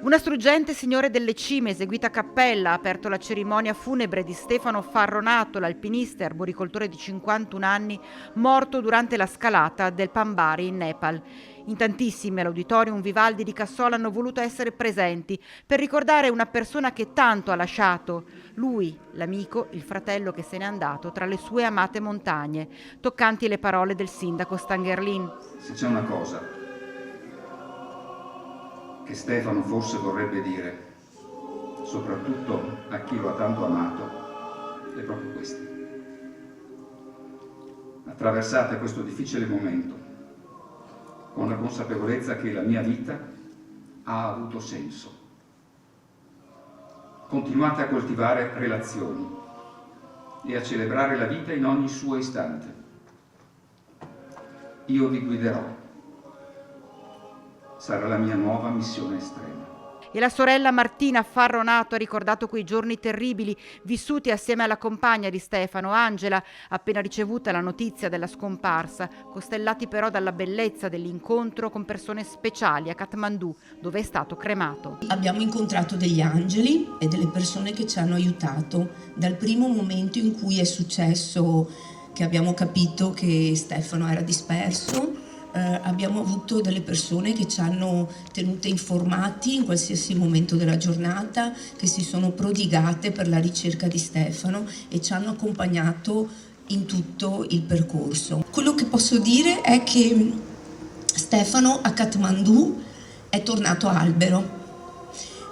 Una struggente Signore delle Cime, eseguita a cappella, ha aperto la cerimonia funebre di Stefano Farronato, l'alpinista e arboricoltore di 51 anni, morto durante la scalata del Pambari in Nepal. In tantissimi all'Auditorium Vivaldi di Cassola hanno voluto essere presenti per ricordare una persona che tanto ha lasciato. Lui, l'amico, il fratello che se n'è andato tra le sue amate montagne. Toccanti le parole del sindaco Stangerlin. Se c'è una cosa che Stefano forse vorrebbe dire, soprattutto a chi lo ha tanto amato, è proprio questo. Attraversate questo difficile momento con la consapevolezza che la mia vita ha avuto senso. Continuate a coltivare relazioni e a celebrare la vita in ogni suo istante. Io vi guiderò. Sarà la mia nuova missione estrema. E la sorella Martina Farronato ha ricordato quei giorni terribili vissuti assieme alla compagna di Stefano, Angela, appena ricevuta la notizia della scomparsa, costellati però dalla bellezza dell'incontro con persone speciali a Kathmandu, dove è stato cremato. Abbiamo incontrato degli angeli e delle persone che ci hanno aiutato dal primo momento in cui è successo che abbiamo capito che Stefano era disperso. Abbiamo avuto delle persone che ci hanno tenute informati in qualsiasi momento della giornata, che si sono prodigate per la ricerca di Stefano e ci hanno accompagnato in tutto il percorso. Quello che posso dire è che Stefano a Kathmandu è tornato albero,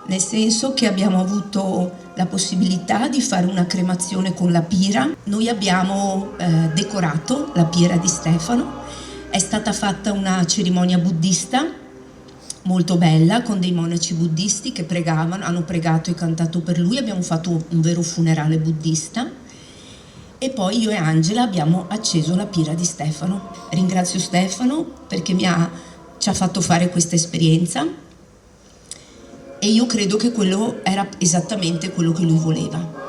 nel senso che abbiamo avuto la possibilità di fare una cremazione con la pira. Noi abbiamo decorato la pira di Stefano. È stata fatta una cerimonia buddista molto bella con dei monaci buddisti che pregavano, hanno pregato e cantato per lui. Abbiamo fatto un vero funerale buddista e poi io e Angela abbiamo acceso la pira di Stefano. Ringrazio Stefano perché ci ha fatto fare questa esperienza e io credo che quello era esattamente quello che lui voleva.